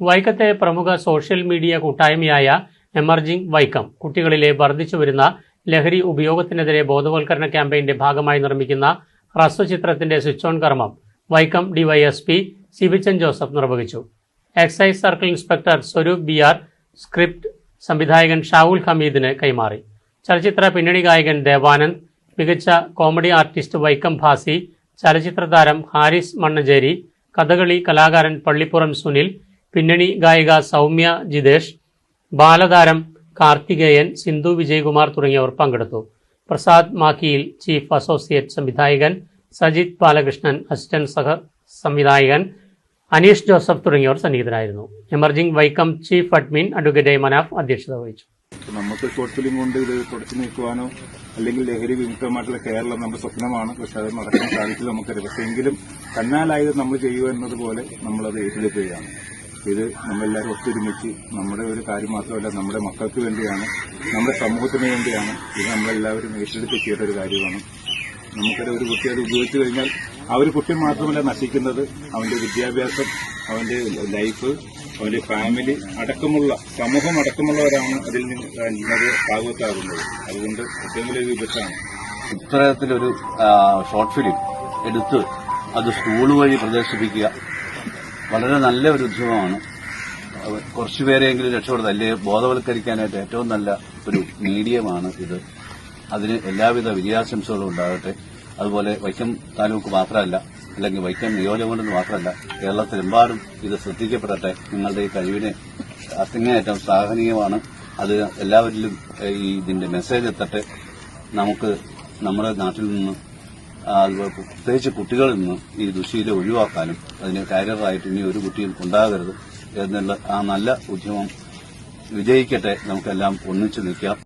വൈക്കത്തെ പ്രമുഖ social media കൂട്ടായ്മയായ emerging Vaikom കുട്ടികളിലെ വർദ്ധിച്ചുവരുന്ന ലഹരി ഉപയോഗത്തിനെതിരെ ബോധവൽക്കരണ ക്യാമ്പയിന്റെ ഭാഗമായി നിർമ്മിക്കുന്ന ഹ്രസ്വചിത്രത്തിന്റെ സ്വിച്ച് ഓൺ കർമ്മം വൈക്കം ഡിവൈഎസ്പി സിബിച്ചൻ ജോസഫ് നിർവഹിച്ചു. Excise circle inspector Swaroop BR script സംവിധായകൻ ഷാവുൽ ഹമീദിന് കൈമാറി. ചലച്ചിത്ര പിന്നണി ഗായകൻ ദേവാനന്ദ്, മികച്ച കോമഡി ആർട്ടിസ്റ്റ് വൈക്കം ഭാസി, ചലച്ചിത്ര താരം ഹാരിസ് മണ്ണഞ്ചേരി, കഥകളി കലാകാരൻ പള്ളിപ്പുറം സുനിൽ, പിന്നണി ഗായിക സൗമ്യ ജിതേഷ്, ബാലതാരം കാർത്തികേയൻ, സിന്ധു വിജയകുമാർ തുടങ്ങിയവർ പങ്കെടുത്തു. പ്രസാദ് മാക്കിയിൽ ചീഫ് അസോസിയേറ്റ് സംവിധായകൻ, സജിത് ബാലകൃഷ്ണൻ അസിസ്റ്റന്റ് സംവിധായകൻ, അനീഷ് ജോസഫ് തുടങ്ങിയവർ സന്നിഹിതരായിരുന്നു. Emerging Vaikom chief admin advocate Manaf അധ്യക്ഷത വഹിച്ചു. നമുക്ക് ഷോർട്ട് ഫിലിം കൊണ്ട് ഇത് തുടച്ചു നീക്കുവാനോ അല്ലെങ്കിൽ ലഹരി വിമുക്തമായിട്ടുള്ള കേരളം നമ്മുടെ സ്വപ്നമാണ്. പക്ഷെ അത് നടക്കാൻ സാധിക്കില്ല നമുക്കറിയാം. പക്ഷെ എങ്കിലും തന്നാലായത് നമ്മൾ ചെയ്യുക എന്നതുപോലെ നമ്മളത് ഏറ്റെടുക്കുകയാണ്. ഇത് നമ്മളെല്ലാവരും ഒത്തൊരുമിച്ച് നമ്മുടെ ഒരു കാര്യം മാത്രമല്ല, നമ്മുടെ മക്കൾക്ക് വേണ്ടിയാണ്, നമ്മുടെ സമൂഹത്തിന് വേണ്ടിയാണ്. ഇത് നമ്മളെല്ലാവരും ഏറ്റെടുത്ത് ചെയ്യേണ്ട ഒരു കാര്യമാണ്. നമുക്കത് ഒരു കുട്ടി അത് ഉപയോഗിച്ചു കഴിഞ്ഞാൽ ആ ഒരു കുട്ടി മാത്രമല്ല നശിക്കുന്നത്, അവന്റെ വിദ്യാഭ്യാസം, അവന്റെ ലൈഫ്, അവന്റെ ഫാമിലി അടക്കമുള്ള സമൂഹം അടക്കമുള്ളവരാണ് അതിൽ നിന്ന് ഭാഗത്താകുന്നത്. അതുകൊണ്ട് ഏറ്റവും വലിയ വിപത്താണ്. ഇത്തരത്തിലൊരു ഷോർട്ട് ഫിലിം എടുത്ത് അത് സ്കൂൾ വഴി പ്രദർശിപ്പിക്കുക വളരെ നല്ല ഒരു ഉദ്യമമാണ്. കുറച്ചുപേരെങ്കിലും രക്ഷപ്പെടുന്നത്, അല്ലെങ്കിൽ ബോധവൽക്കരിക്കാനായിട്ട് ഏറ്റവും നല്ല ഒരു മീഡിയമാണ് ഇത്. അതിന് എല്ലാവിധ വിജയാശംസകളും ഉണ്ടാകട്ടെ. അതുപോലെ വൈക്കം താലൂക്ക് മാത്രമല്ല, അല്ലെങ്കിൽ വൈക്കം നിയോജകമണ്ഡലം മാത്രമല്ല, കേരളത്തിലെമ്പാടും ഇത് ശ്രദ്ധിക്കപ്പെടട്ടെ. നിങ്ങളുടെ ഈ കഴിവിനെ അങ്ങേയറ്റം ശ്ലാഘനീയമാണ്. അത് എല്ലാവരിലും ഇതിന്റെ മെസ്സേജ് എത്തട്ടെ. നമുക്ക് നമ്മുടെ നാട്ടിൽ നിന്ന്, പ്രത്യേകിച്ച് കുട്ടികളിൽ നിന്ന് ഈ ദുശ്ശീലം ഒഴിവാക്കാനും അതിന് കാരിയറായിട്ട് ഇനി ഒരു കുട്ടിയും ഉണ്ടാകരുത് എന്നുള്ള ആ നല്ല ഉദ്യമം വിജയിക്കട്ടെ. നമുക്കെല്ലാം ഒന്നിച്ചു നിൽക്കാം.